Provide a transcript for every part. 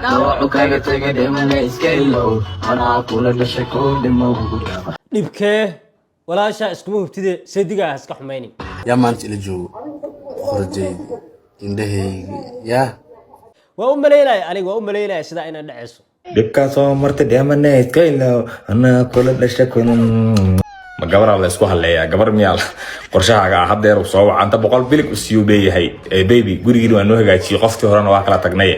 dhawacukaaga taga dhimana iska ilow anaa kula dhashay koo dhimow dhibkee walaasha iskuma hubtide seedigaa iska xumaynin yaa maanta ila joogo qorjaydi indhahaygi yaa waa u maleynaya aniga waa u maleynaya sidaa inay dhacayso dhibkaa soo martay dhimana iska ilow anaa kula dhashay ma gabar la isku haleeyaa gabar miyaal qorshahaaga haddeer soo wacanta 100 bilig u siyo leeyahay baby gurigiina waa noo hagaajiyay qofkii horena waa kala tagnay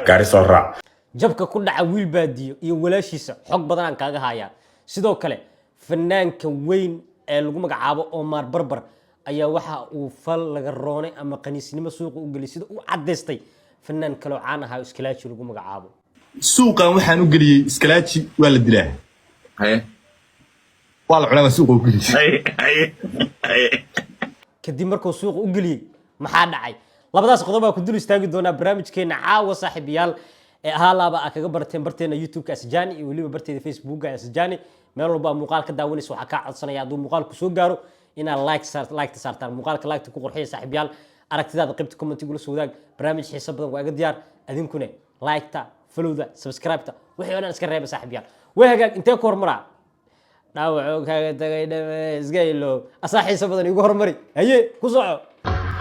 gaari soo raac jabka ku dhaca wiil baadiyo iyo walaashiisa xog badan aan kaaga hayaa sidoo kale fanaanka weyn ee lagu magacaabo Omar Barbar ayaa waxa uu fal laga roonay ama qaniisnimo suuqa u galay sida uu cadeystay fanaan kale oo caan ah oo Iskalaaji lagu magacaabo suuqan waxaan u galiyay Iskalaaji waa la dilaa haye wala cunaa suuqa u galiyay kadib markuu suuqa u galiyay maxaa dhacay labadaas qodob baa ku dul istaagi doona barnaamijkeena caawa saaxiibayaal ee ahaalaaba kaga barteen barteena YouTube-ka Asjani iyo waliba barteeda Facebook-ga Asjani meel walba muuqaal ka daawanayso waxa ka codsanaya haduu muuqaalku soo gaaro ina like saartaan muuqaalka like ku qurxiyo saaxiibayaal aragtidaada qaybta comment gula soo wadaag barnaamij xiiso badan waa iga diyaar adinkuna like ta follow-da subscribe ta wixii aan iska reebay saaxiibayaal way hagaag intee ku hormaraa dhawacukaaga tagay iska ilow asaa xiiso badan igu hormari haye ku soco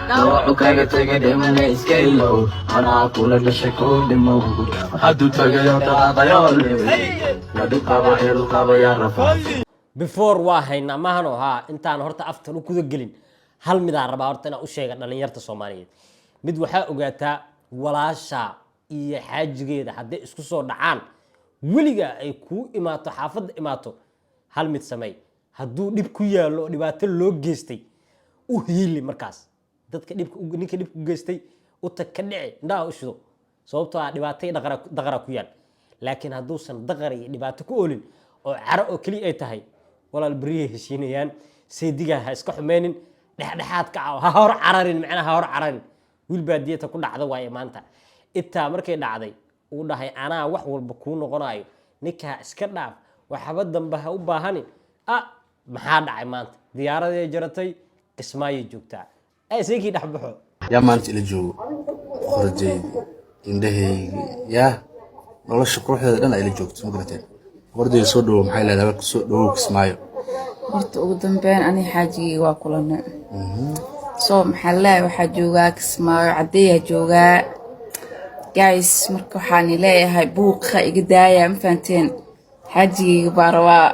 dhawacukaaga taga dhimana iska ilow anaa kula dhashay koo dhimow hadduu tagayo dhaqaaqayo ladhuqaba yaa rafaa before waa haynaa mahano haa intaan horta aftan u kuda gelin hal midaan rabaa horta inaan u sheega dhalinyarta Soomaaliyeed mid waxaa ogaataa walaasha iyo xaajigeeda hadday isku soo dhacaan weliga ay ku imaato xaafadda imaato hal mid samay hadduu dhib ku yaalo dhibaato loo geystay u hiili markaas dadka ninka dhib ku geystay u tag ka dhici indhaha u shido sababtoo ah dhibaatay dhaqara ku yaal laakiin hadduusan dhaqar iyo dhibaato ku oolin oo caro oo kaliya ay tahay walaal bariye heshiinayaan seediga ha iska xumeenin dhexdhexaad ka ha hor cararin macnaha ha hor cararin wiil baadiyada ku dhacda waaye maanta inta markay dhacday uu dhahay anaa wax walba ku noqonayo ninka iska dhaaf waxba dambe ha u baahanin maxaa dhacay maanta diyaaradii jaratay Kismaayo joogtaa ay seegi dhaxbaxo yaa maanta ila joogo qorjaydi indhahaygi yaa nolosha quruxdeeda dhan ay la joogto ma garateen qorjaydi soo dhawo maxay leedahay ku soo dhawo Kismaayo horta ugu dambeyn ani xaajigii waa kulanay soo maxaa la waxa joogaa Kismaayo cadeeya joogaa guys marka waxaan leeyahay buuqa iga daaya ma fahanteen xaajigii baarwaa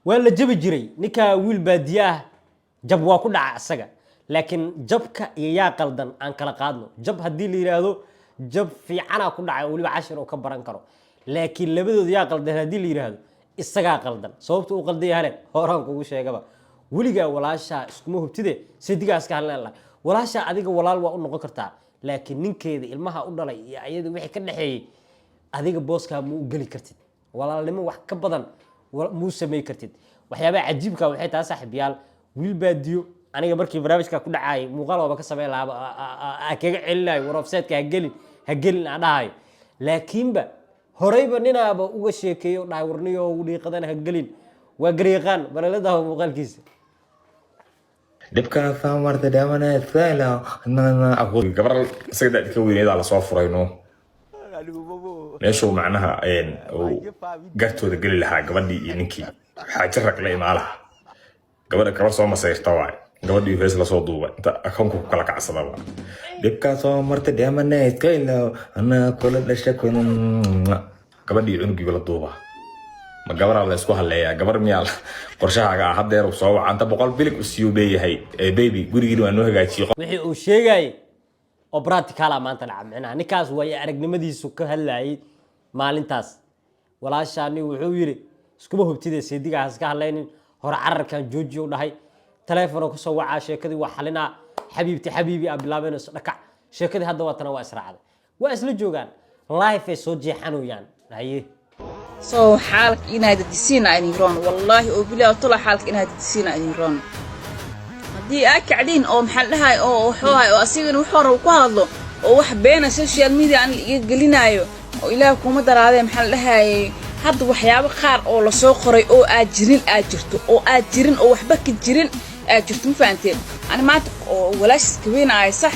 waa la jabi jiray ninka wiil baadiyaah jab waa ku dhaca asaga laakiin jabka iyo yaa qaldan aan kala qaadno jab hadii la yiraahdo jab fiicana ku dhacay waliba 10 oo ka baran karo laakiin labadooda yaa qaldan hadii la yiraahdo isaga qaldan sababta uu qaldan yahay horaan kugu sheegaba waliga walaasha iskuma hubtide seedigaas ka halnaa walaasha adiga walaal waa u noqon kartaa laakiin ninkeeda ilmaha u dhalay iyo ayada wixii ka dhaxeeyay adiga booska ma u gali kartid walaalnimo wax ka badan muu sameey kartid waxyaabaha cajiibka waxay tahay saaxiibayaal wiil baadiyo aniga markii barnaamijka ku dhacay muuqaal waba ka sameey laaba kaga celinayo warofseedka ha gelin aan dhahay laakiinba horeyba ninaaba uga sheekeeyo dhaay warniyo ugu dhiiqadan ha gelin waa gareeqaan balaalada muuqaalkiisa dhibkaa soo martay dhimana iska ilow gabar isaga dadka weyneeda la soo furayno meeshu macnaha gartooda gali lahaa gabadhii iyo ninkii xaaji rag la imaalaha gabar soo masayrta waay gabadhii fees la soo duubay inta akoonku kala kacsada waa dhibkaa soo martay dhimana iska ilow anaa kula dhashay gabadhii cunugii la duuba ma gabar la isku haleeyaa gabar miyaal qorshahaaga haddeer soo wacanta 100 bilig u siyo leeyahay baby gurigiina waa noo hagaajiyay wixii uu sheegay oo practical maanta dhaca macnaha ninkaas way aragnimadiisu ka hadlayay maalintaas walaashani wuxuu yiri iskuma hubtide seedigaas ka hadlaynin hor cararkan joojiyo dhahay telefoon ku soo wacaa sheekadii waa xalina xabiibi abilaabeen dhakac sheekadii hadda waatana waa israacday waa isla joogan live ay soo jeexanayaan haye soo xaalk inaad disina ayniron wallahi oo bilaa tula xaalk inaad disina ayniron hadii aad kacdin oo maxal dhahay oo xoohay oo asigana wuxuu rabo ku hadlo oo wax beena social media aan iga gelinayo oo ilaahay kuma daraadee maxal dhahay hadda waxyaabo qaar oo la soo qoray oo aad jirin oo waxba ka jirin aad jirto ma fahanteen ani maanta oo walaash ka weenaay sax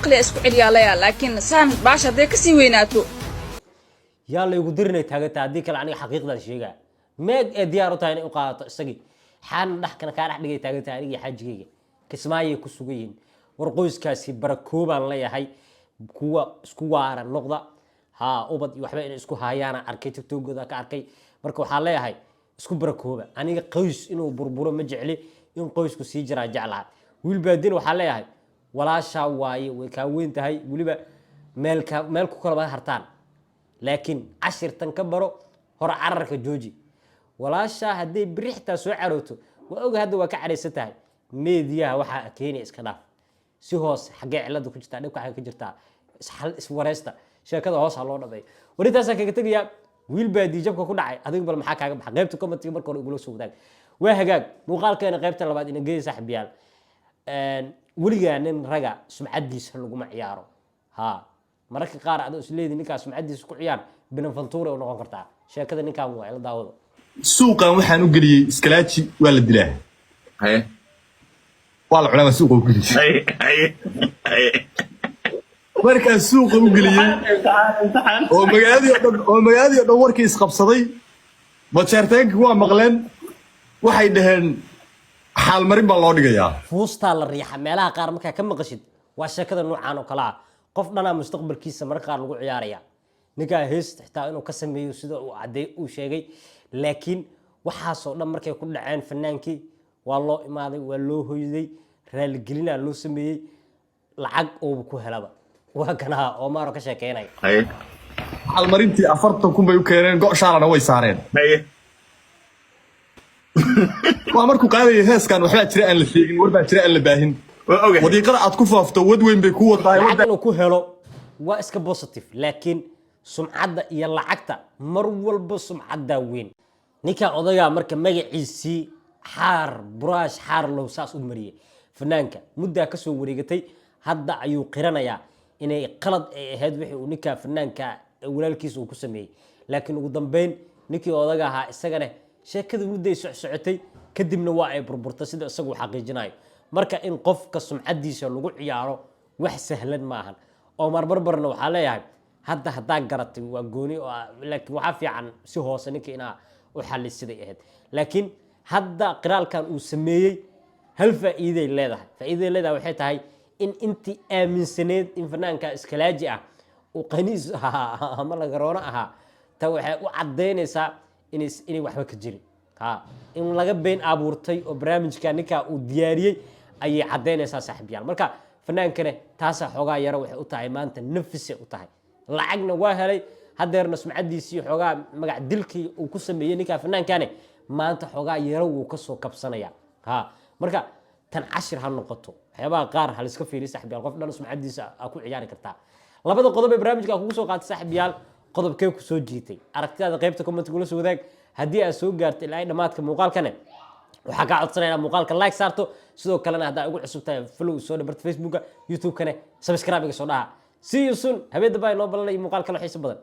عقلي اسكو عليا ليا لكن سان باش هدي كسي ويناتو yaa laygu dirinay taaganta haddii kale aniga xaqiiqdan sheegaa meeg ee diyaar u tahay inay u qaadato isagii xaan dhaxkana kaa dhex dhigay taaganta aniga xaajigayga kismaayay ku sugan yihiin war qoyskaasi barakoobaan leeyahay kuwa isku waara noqda haa ubad iyo waxba inay isku haayaan arkay tiktokooda ka arkay marka waxaa leeyahay isku barakooba aniga qoys inuu burburo ma jecli in qoysku sii jiraa jeclaha wiil baadin waxaa leeyahay walaasha waaye way kaa weyn tahay weliba meel ku kala hartaan laakiin cashirtan ka baro hore cararka jooji walaasha hadday birixtaa soo carooto waa oga hadda waa ka caraysan tahay meediyaha waxaa keenaya iska dhaaf si hoos xaggee cilada ku jirtaa dhibka xagee ka jirtaa iswareysta sheekada hoos ha loo dhameeyo warintaasaa kaga tegayaa wiil baadii jabka ku dhacay adiga bal maxaa kaaga baxa qaybta commentiga marka hore igula soo wadaag waa hagaag muuqaalkeena qaybta labaad ina geey saaxiibayaal weligaa nin raga sumcadiisa laguma ciyaaro haa mararka qaar adoo isleedii ninkaas sumcadiisa ku ciyaar binanfantuure u noqon kartaa sheekada ninkaan waa ila daawado suuqan waxaan u geliyey iskalaaji waa la dilaa haye waa la cunaa suuqa u geliyey markaa suuqa u geliyey oo magaaladii oo dhan warkii isqabsaday bajeerteenka waa maqleen waxay dhaheen xaalmarin baa loo dhigayaa fuustaa la riixa meelaha qaar markaa ka maqashid waa sheekada noocaan oo kale ah qof dhanaa mustaqbalkiisa marka qaar lagu ciyaaraya ninkaa heesta xitaa inuu ka sameeyo sida uu caday uu sheegay laakiin waxaasoo dhan markay ku dhaceen fanaankii waa loo imaaday waa loo hoyday raaligelinaa loo sameeyey lacag ooba ku helaba waa kanaha Omar ka sheekeynay xaalmarintii 40,000 bay u keeneen go' shaalana way saareen waa markuu qaadayay heeskan waxba jira aan la sheegin war baa jira aan la baahin wadiiqada aad ku faafto wad weyn bay ku wadahay wadaan ku helo waa iska positive laakiin sumcadda iyo lacagta mar walba sumcadda weyn ninka odaga marka magaciisi xaar buraash xaar loo saas u mariyay fanaanka muddo ka soo wareegatay hadda ayuu qiranayaa inay qalad ay ahayd wixii uu ninka fanaanka walaalkiisa uu ku sameeyay laakiin ugu dambeyn ninkii odaga ahaa isagana sheekada mudday socotay kadibna waa ay burburtay sida isagu xaqiijinayo marka in qofka sumcadiisa lagu ciyaaro wax sahlan ma ahan oo marbarbarna waxa leeyahay hadda garatay waa gooni laakiin waxa fiican si hoose ninka ina u xalisiday ahayd laakiin hadda qiraalkan uu sameeyay hal faa'iiday leedahay waxay tahay in intii aaminsaneed in fanaanka iskalaaji ah uu qaniis ama la garoona aha ta waxay u cadeynaysaa inay waxba ka jirin in laga been abuurtay oo barnaamijka ninka uu diyaariyay ayay cadeynaysaa saaxiibayaal marka fanaankana taasa xogaa yara waxay u tahay maanta nafsi u tahay lacagna waa helay hadeerna sumcadiisii xogaa magac dilkii uu ku sameeyay ninka fanaankane maanta xogaa yara uu ka soo kabsanaya marka tan cashir ha noqoto waxyaabaha qaar hal iska fiiri saaxiibayaal qof dhan sumcadiisa ku ciyaari kartaa labada qodob ee barnaamijka kugu soo qaatay saaxiibayaal qodobkee ku soo jiitay aragtidaada qaybta comment kula soo wadaag haddii aad soo gaartay ilaa dhamaadka muuqaalkane waxaa kaa codsanayaa muuqaalka like saarto sidoo kalena haddaa ugu cusub tahay follow soo dhabarta facebooka youtube-kana subscribe iga soo dhaha see you soon habeen dambe ay noo balanay muuqaal kale xiiso badan